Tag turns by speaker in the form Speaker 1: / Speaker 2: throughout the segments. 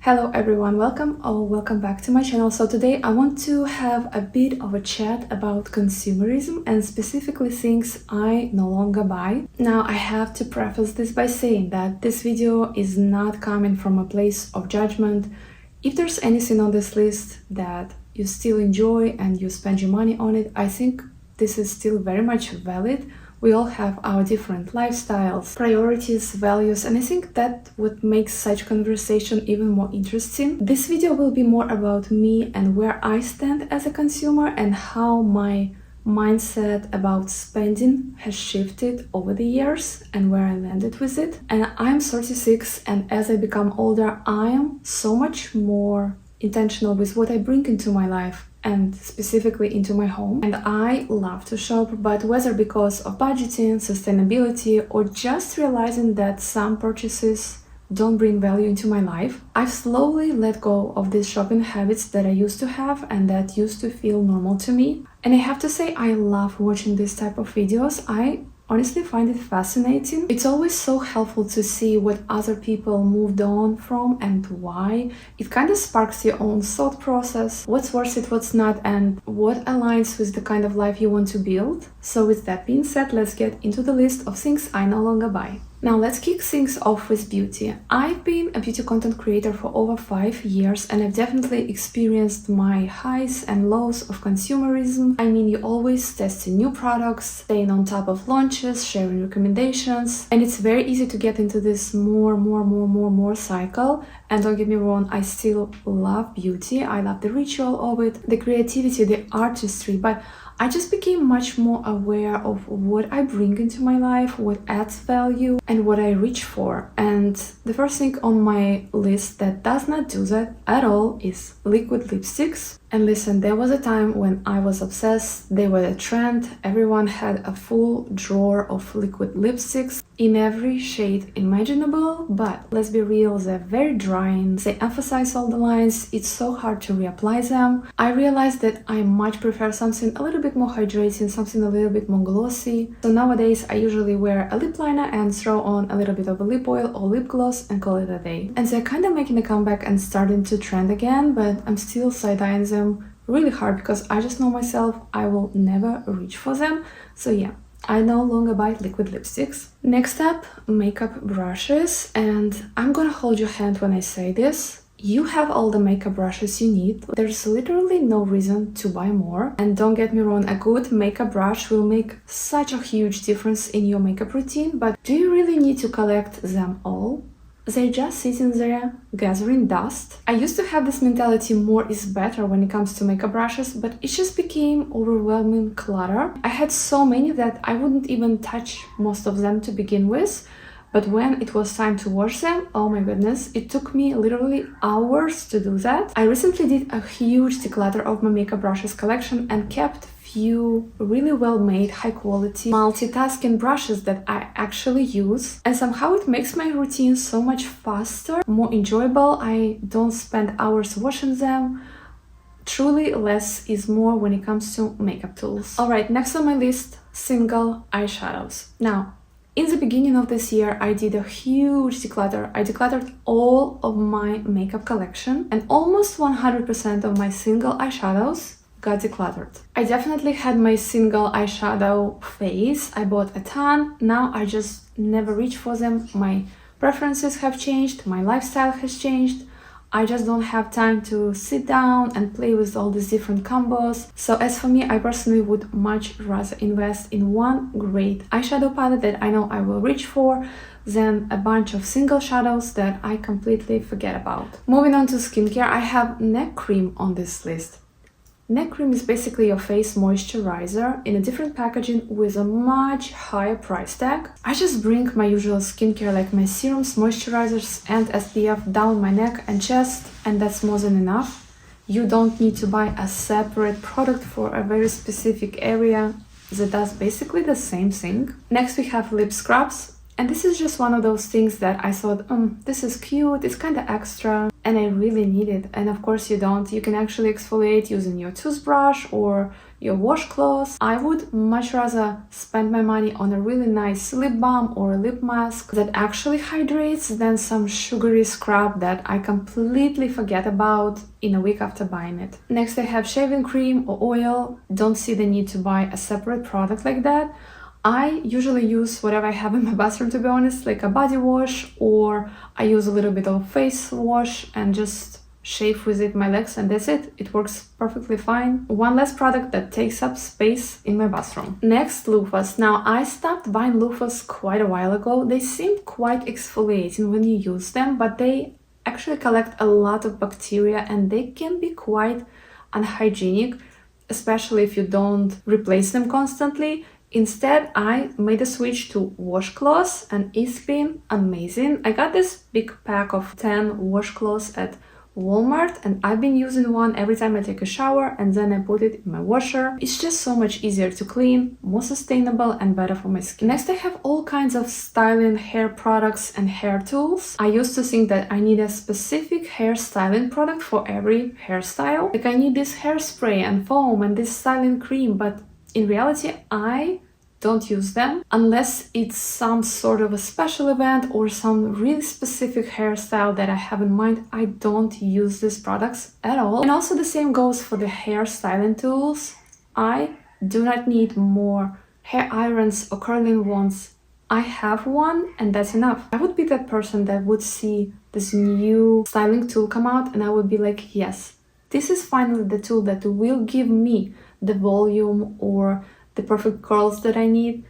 Speaker 1: Hello everyone, welcome back to my channel. So today I want to have a bit of a chat about consumerism and specifically things I no longer buy. Now I have to preface this by saying that this video is not coming from a place of judgment. If there's anything on this list that you still enjoy and you spend your money on it, I think this is still very much valid. We all have our different lifestyles, priorities, values, and I think that what makes such conversation even more interesting. This video will be more about me and where I stand as a consumer and how my mindset about spending has shifted over the years and where I landed with it. And I'm 36, and as I become older, I am so much more intentional with what I bring into my life and specifically into my home. And I love to shop, but whether because of budgeting, sustainability, or just realizing that some purchases don't bring value into my life, I've slowly let go of these shopping habits that I used to have and that used to feel normal to me. And I have to say, I love watching this type of videos. I honestly find it fascinating. It's always so helpful to see what other people moved on from and why. It kind of sparks your own thought process, what's worth it, what's not, and what aligns with the kind of life you want to build. So with that being said, let's get into the list of things I no longer buy. Now let's kick things off with beauty. I've been a beauty content creator for over 5 years and I've definitely experienced my highs and lows of consumerism. I mean, you always testing new products, staying on top of launches, sharing recommendations, and it's very easy to get into this more cycle. And don't get me wrong, I still love beauty. I love the ritual of it, the creativity, the artistry, but I just became much more aware of what I bring into my life, what adds value, and what I reach for. And the first thing on my list that does not do that at all is liquid lipsticks. And listen, there was a time when I was obsessed. They were a trend. Everyone had a full drawer of liquid lipsticks in every shade imaginable, but let's be real, they're very drying. They emphasize all the lines. It's so hard to reapply them. I realized that I much prefer something a little bit more hydrating, something a little bit more glossy. So nowadays I usually wear a lip liner and throw on a little bit of a lip oil or lip gloss and call it a day. And they're kind of making a comeback and starting to trend again, but I'm still side-eyeing them really hard because I just know myself, I will never reach for them. So yeah, I no longer buy liquid lipsticks. Next up, makeup brushes, and I'm gonna hold your hand when I say this. You have all the makeup brushes you need. There's literally no reason to buy more. And don't get me wrong, a good makeup brush will make such a huge difference in your makeup routine, but do you really need to collect them all? They're just sitting there, gathering dust. I used to have this mentality, more is better when it comes to makeup brushes, but it just became overwhelming clutter. I had so many that I wouldn't even touch most of them to begin with. But when it was time to wash them, oh my goodness, it took me literally hours to do that. I recently did a huge declutter of my makeup brushes collection and kept few really well-made, high-quality multitasking brushes that I actually use, and somehow it makes my routine so much faster, more enjoyable. I don't spend hours washing them. Truly, less is more when it comes to makeup tools. Alright, next on my list, single eyeshadows. Now, in the beginning of this year, I did a huge declutter. I decluttered all of my makeup collection and almost 100% of my single eyeshadows got decluttered. I definitely had my single eyeshadow phase. I bought a ton. Now I just never reach for them. My preferences have changed. My lifestyle has changed. I just don't have time to sit down and play with all these different combos. So as for me, I personally would much rather invest in one great eyeshadow palette that I know I will reach for than a bunch of single shadows that I completely forget about. Moving on to skincare, I have neck cream on this list. Neck cream is basically your face moisturizer in a different packaging with a much higher price tag. I just bring my usual skincare like my serums, moisturizers and SPF down my neck and chest, and that's more than enough. You don't need to buy a separate product for a very specific area that does basically the same thing. Next we have lip scrubs. And this is just one of those things that I thought, this is cute, it's kind of extra, and I really need it. And of course you don't. You can actually exfoliate using your toothbrush or your washcloth. I would much rather spend my money on a really nice lip balm or a lip mask that actually hydrates than some sugary scrub that I completely forget about in a week after buying it. Next I have shaving cream or oil. Don't see the need to buy a separate product like that. I usually use whatever I have in my bathroom, to be honest, like a body wash, or I use a little bit of face wash and just shave with it my legs, and that's it. It works perfectly fine. One less product that takes up space in my bathroom. Next, loofahs. Now, I stopped buying loofahs quite a while ago. They seem quite exfoliating when you use them, but they actually collect a lot of bacteria and they can be quite unhygienic, especially if you don't replace them constantly. Instead, I made a switch to washcloths and it's been amazing. I got this big pack of 10 washcloths at Walmart and I've been using one every time I take a shower and then I put it in my washer. It's just so much easier to clean, more sustainable and better for my skin. Next, I have all kinds of styling hair products and hair tools. I used to think that I need a specific hair styling product for every hairstyle. Like I need this hairspray and foam and this styling cream, but in reality, I don't use them unless it's some sort of a special event or some really specific hairstyle that I have in mind. I don't use these products at all. And also the same goes for the hair styling tools. I do not need more hair irons or curling wands. I have one and that's enough. I would be that person that would see this new styling tool come out and I would be like, yes, this is finally the tool that will give me the volume or the perfect curls that I need,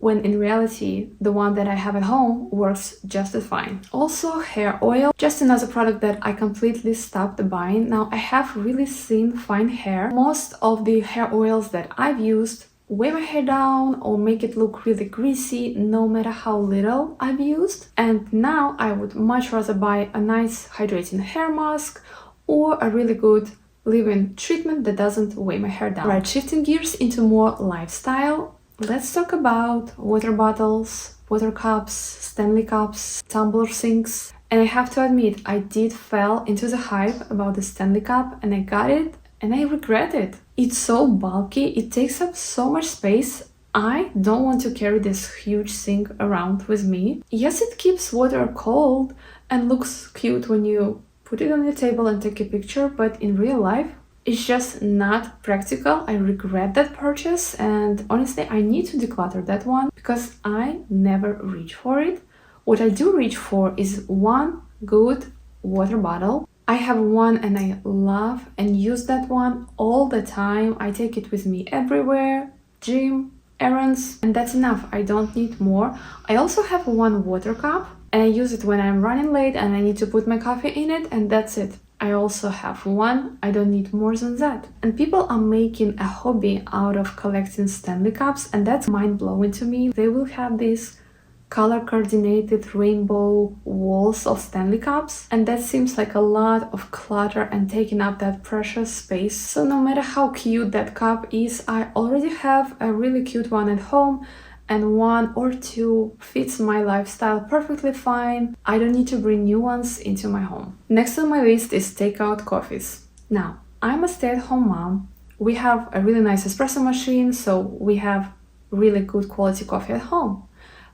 Speaker 1: when in reality the one that I have at home works just as fine. Also, hair oil, just another product that I completely stopped buying. Now I have really thin, fine hair. Most of the hair oils that I've used weigh my hair down or make it look really greasy no matter how little I've used. And now I would much rather buy a nice hydrating hair mask or a really good leave-in treatment that doesn't weigh my hair down. Right, shifting gears into more lifestyle, let's talk about water bottles, water cups, Stanley cups, tumbler sinks. And I have to admit, I did fall into the hype about the Stanley cup and I got it and I regret it. It's so bulky, it takes up so much space. I don't want to carry this huge sink around with me. Yes, it keeps water cold and looks cute when you put it on your table and take a picture, but in real life, it's just not practical. I regret that purchase and honestly, I need to declutter that one because I never reach for it. What I do reach for is one good water bottle. I have one and I love and use that one all the time. I take it with me everywhere, gym, errands, and that's enough. I don't need more. I also have one water cup and I use it when I'm running late and I need to put my coffee in it, and that's it. I also have one, I don't need more than that. And people are making a hobby out of collecting Stanley cups, and that's mind-blowing to me. They will have these color-coordinated rainbow walls of Stanley cups, and that seems like a lot of clutter and taking up that precious space. So no matter how cute that cup is, I already have a really cute one at home, and one or two fits my lifestyle perfectly fine. I don't need to bring new ones into my home. Next on my list is takeout coffees. Now, I'm a stay-at-home mom. We have a really nice espresso machine, so we have really good quality coffee at home.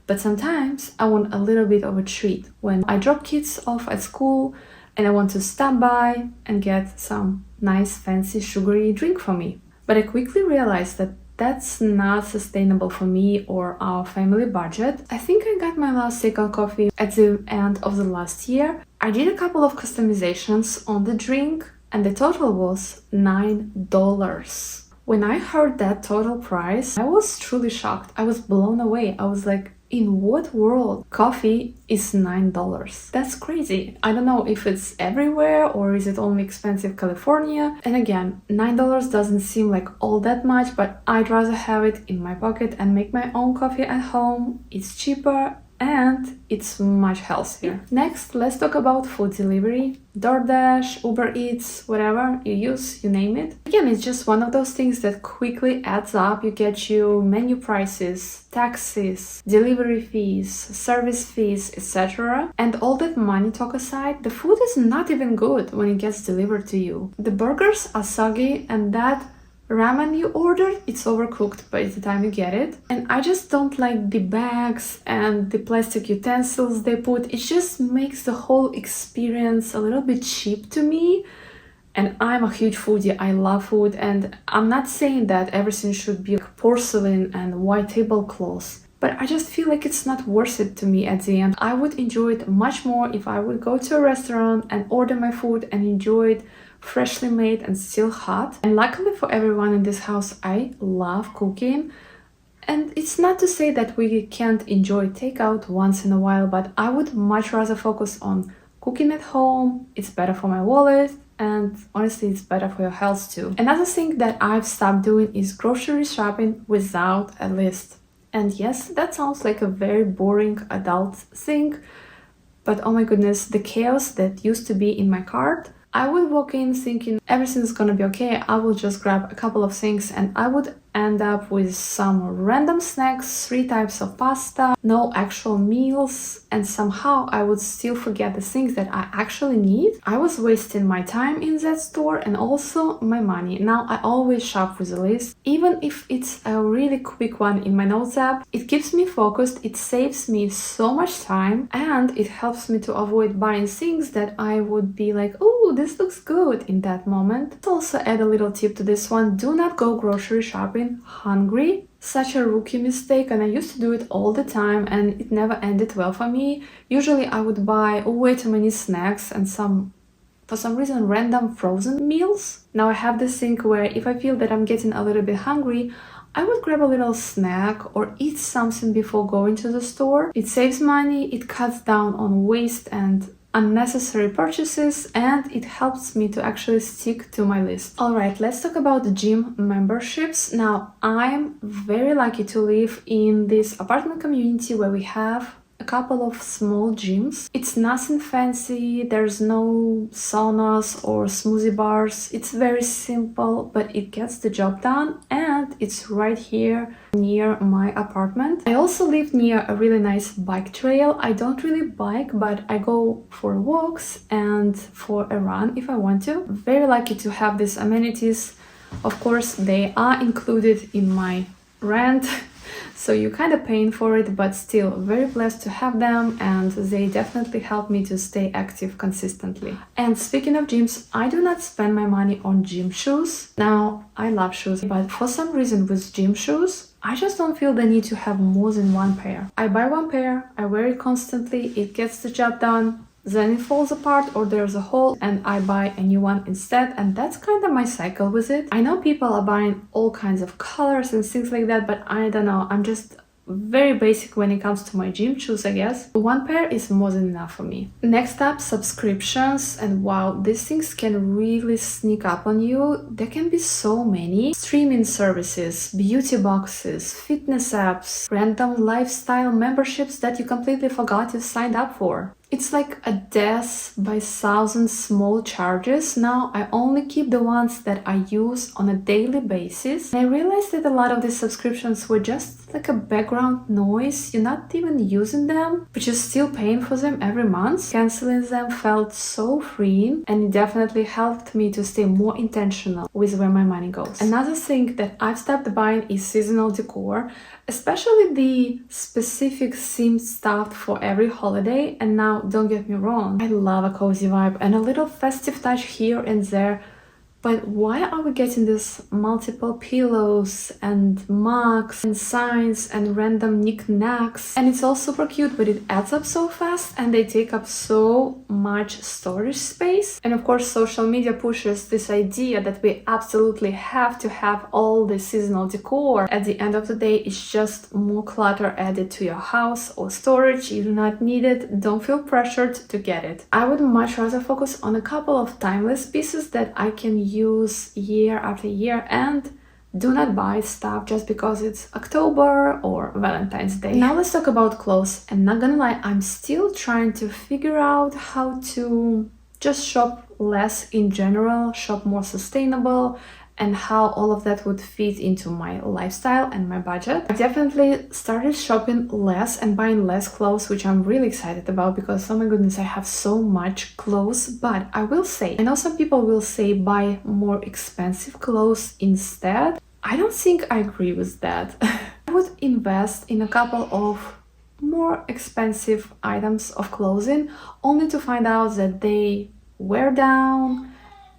Speaker 1: But sometimes I want a little bit of a treat when I drop kids off at school and I want to stop by and get some nice fancy sugary drink for me. But I quickly realized that that's not sustainable for me or our family budget. I think I got my last takeout coffee at the end of the last year. I did a couple of customizations on the drink and the total was $9. When I heard that total price, I was truly shocked. I was blown away. I was like, in what world coffee is $9? That's crazy. I don't know if it's everywhere or is it only expensive California. And again, $9 doesn't seem like all that much, but I'd rather have it in my pocket and make my own coffee at home. It's cheaper and it's much healthier. Next, let's talk about food delivery. DoorDash, Uber Eats, whatever you use, you name it. Again, it's just one of those things that quickly adds up. You get you menu prices, taxes, delivery fees, service fees, etc. And all that money talk aside, the food is not even good when it gets delivered to you. The burgers are soggy, and that ramen you ordered, it's overcooked by the time you get it. And I just don't like the bags and the plastic utensils they put. It just makes the whole experience a little bit cheap to me. And I'm a huge foodie, I love food, and I'm not saying that everything should be like porcelain and white tablecloths, but I just feel like it's not worth it to me at the end. I would enjoy it much more if I would go to a restaurant and order my food and enjoy it freshly made and still hot. And luckily for everyone in this house, I love cooking. And it's not to say that we can't enjoy takeout once in a while, but I would much rather focus on cooking at home. It's better for my wallet, and honestly, it's better for your health too. Another thing that I've stopped doing is grocery shopping without a list. And yes, that sounds like a very boring adult thing, but oh my goodness, the chaos that used to be in my cart. I would walk in thinking everything's gonna be okay, I will just grab a couple of things, and I would end up with some random snacks, 3 types of pasta, no actual meals, and somehow I would still forget the things that I actually need. I was wasting my time in that store and also my money. Now I always shop with a list, even if it's a really quick one in my notes app. It keeps me focused, it saves me so much time, and it helps me to avoid buying things that I would be like, oh, this looks good in that moment. Let's also add a little tip to this one. Do not go grocery shopping hungry. Such a rookie mistake, and I used to do it all the time and it never ended well for me. Usually I would buy way too many snacks and for some reason random frozen meals. Now I have this thing where if I feel that I'm getting a little bit hungry, I would grab a little snack or eat something before going to the store. It saves money, it cuts down on waste and unnecessary purchases, and it helps me to actually stick to my list. Alright, let's talk about the gym memberships. Now, I'm very lucky to live in this apartment community where we have a couple of small gyms. It's nothing fancy, there's no saunas or smoothie bars. It's very simple, but it gets the job done, and it's right here near my apartment. I also live near a really nice bike trail. I don't really bike, but I go for walks and for a run if I want to. Very lucky to have these amenities. Of course, they are included in my rent. So you're kind of paying for it, but still very blessed to have them, and they definitely help me to stay active consistently. And speaking of gyms, I do not spend my money on gym shoes. Now, I love shoes, but for some reason with gym shoes, I just don't feel the need to have more than one pair. I buy one pair, I wear it constantly, it gets the job done, then it falls apart or there's a hole and I buy a new one instead, and that's kind of my cycle with it. I know people are buying all kinds of colors and things like that, but I don't know, I'm just very basic when it comes to my gym shoes, I guess. One pair is more than enough for me. Next up, subscriptions, and wow, these things can really sneak up on you. There can be so many. Streaming services, beauty boxes, fitness apps, random lifestyle memberships that you completely forgot you signed up for. It's like a death by thousand small charges. Now I only keep the ones that I use on a daily basis. And I realized that a lot of these subscriptions were just like a background noise. You're not even using them, but you're still paying for them every month. Canceling them felt so freeing, and it definitely helped me to stay more intentional with where my money goes. Another thing that I've stopped buying is seasonal decor, especially the specific themed stuff for every holiday. And now, don't get me wrong, I love a cozy vibe and a little festive touch here and there, but why are we getting these multiple pillows and mugs and signs and random knickknacks? And it's all super cute, but it adds up so fast and they take up so much storage space. And of course, social media pushes this idea that we absolutely have to have all the seasonal decor. At the end of the day, it's just more clutter added to your house or storage. You do not need it. Don't feel pressured to get it. I would much rather focus on a couple of timeless pieces that I can use year after year and do not buy stuff just because it's October or Valentine's Day. Now let's talk about clothes. And not gonna lie, I'm still trying to figure out how to just shop less in general, shop more sustainable, and how all of that would fit into my lifestyle and my budget. I definitely started shopping less and buying less clothes, which I'm really excited about because, oh my goodness, I have so much clothes. But I will say, I know some people will say buy more expensive clothes instead. I don't think I agree with that. I would invest in a couple of more expensive items of clothing only to find out that they wear down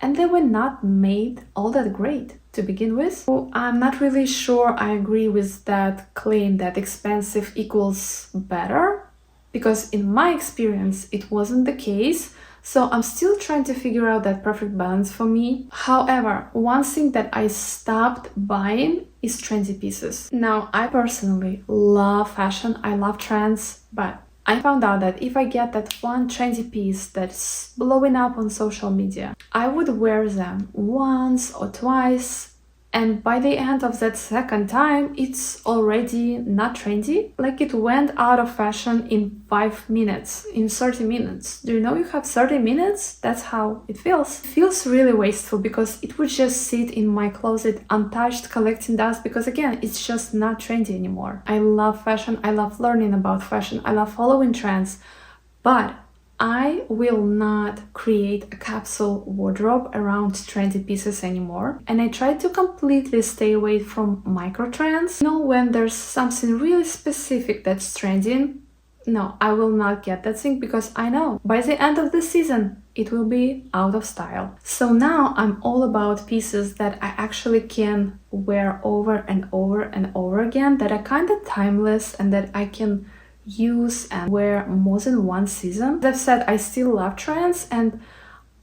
Speaker 1: and they were not made all that great to begin with. So I'm not really sure I agree with that claim that expensive equals better, because in my experience it wasn't the case. So I'm still trying to figure out that perfect balance for me. However, one thing that I stopped buying is trendy pieces. Now, I personally love fashion, I love trends, but I found out that if I get that one trendy piece that's blowing up on social media, I would wear them once or twice, and by the end of that second time, it's already not trendy. Like it went out of fashion in 5 minutes, in 30 minutes. Do you know you have 30 minutes? That's how it feels. It feels really wasteful because it would just sit in my closet untouched, collecting dust, because again, it's just not trendy anymore. I love fashion, I love learning about fashion, I love following trends, but I will not create a capsule wardrobe around trendy pieces anymore. And I try to completely stay away from micro trends. You know, when there's something really specific that's trending, no, I will not get that thing because I know by the end of the season, it will be out of style. So now I'm all about pieces that I actually can wear over and over and over again, that are kind of timeless and that I can use and wear more than one season. That said, I still love trends and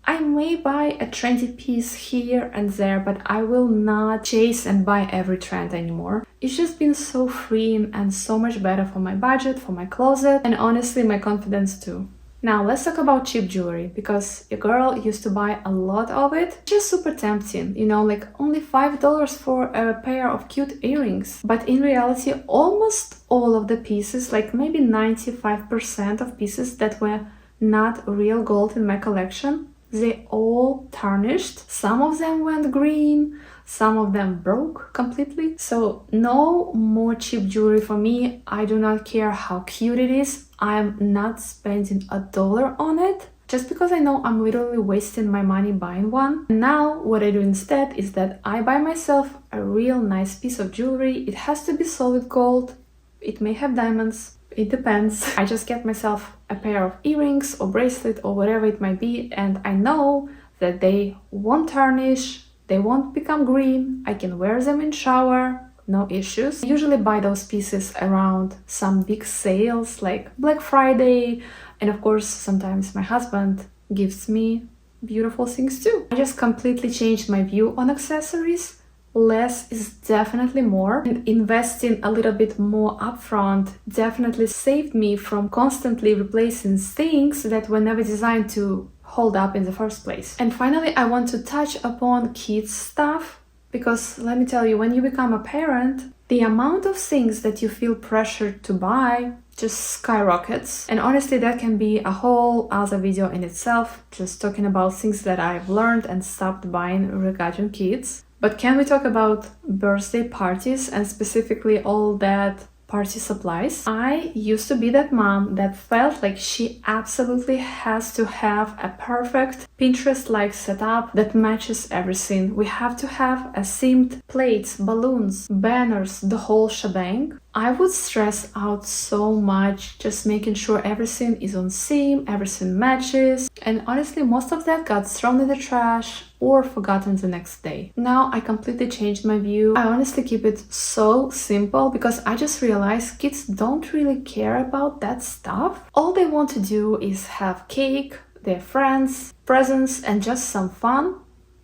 Speaker 1: I may buy a trendy piece here and there, but I will not chase and buy every trend anymore. It's just been so freeing and so much better for my budget, for my closet, and honestly my confidence too. Now let's talk about cheap jewelry, because your girl used to buy a lot of it. Just super tempting, you know, like only $5 for a pair of cute earrings. But in reality, almost all of the pieces, like maybe 95% of pieces that were not real gold in my collection, they all tarnished. Some of them went green, some of them broke completely. So no more cheap jewelry for me. I do not care how cute it is. I'm not spending $1 on it just because I know I'm literally wasting my money buying one. And now what I do instead is that I buy myself a real nice piece of jewelry. It has to be solid gold. It may have diamonds. It depends. I just get myself a pair of earrings or bracelet or whatever it might be, and I know that they won't tarnish, they won't become green. I can wear them in shower, no issues. I usually buy those pieces around some big sales like Black Friday, and of course sometimes my husband gives me beautiful things too. I just completely changed my view on accessories. Less is definitely more, and investing a little bit more upfront definitely saved me from constantly replacing things that were never designed to hold up in the first place. And finally, I want to touch upon kids stuff, because let me tell you, when you become a parent, the amount of things that you feel pressured to buy just skyrockets. And honestly, that can be a whole other video in itself, just talking about things that I've learned and stopped buying regarding kids. But can we talk about birthday parties and specifically all that party supplies? I used to be that mom that felt like she absolutely has to have a perfect Pinterest-like setup that matches everything. We have to have a themed plates, balloons, banners, the whole shebang. I would stress out so much just making sure everything is on theme, everything matches, and honestly most of that got thrown in the trash or forgotten the next day. Now I completely changed my view. I honestly keep it so simple because I just realized kids don't really care about that stuff. All they want to do is have cake, their friends, presents, and just some fun.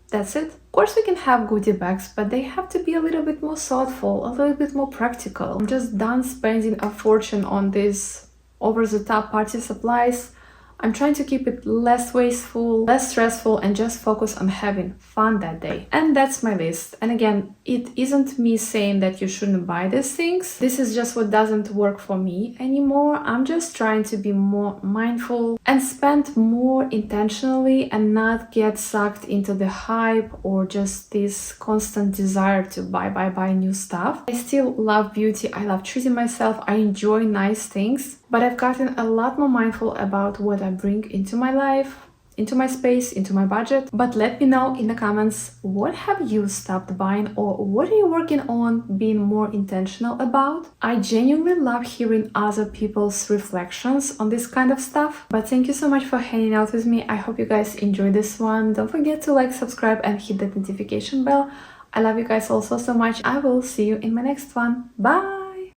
Speaker 1: That's it. Of course we can have goodie bags, but they have to be a little bit more thoughtful, a little bit more practical. I'm just done spending a fortune on these over-the-top party supplies. I'm trying to keep it less wasteful, less stressful, and just focus on having fun that day. And that's my list. And again, it isn't me saying that you shouldn't buy these things. This is just what doesn't work for me anymore. I'm just trying to be more mindful and spend more intentionally and not get sucked into the hype or just this constant desire to buy new stuff. I still love beauty. I love treating myself. I enjoy nice things, but I've gotten a lot more mindful about what I bring into my life, into my space, into my budget. But let me know in the comments, what have you stopped buying, or what are you working on being more intentional about? I genuinely love hearing other people's reflections on this kind of stuff. But thank you so much for hanging out with me. I hope you guys enjoyed this one. Don't forget to like, subscribe, and hit that notification bell. I love you guys all so much. I will see you in my next one. Bye!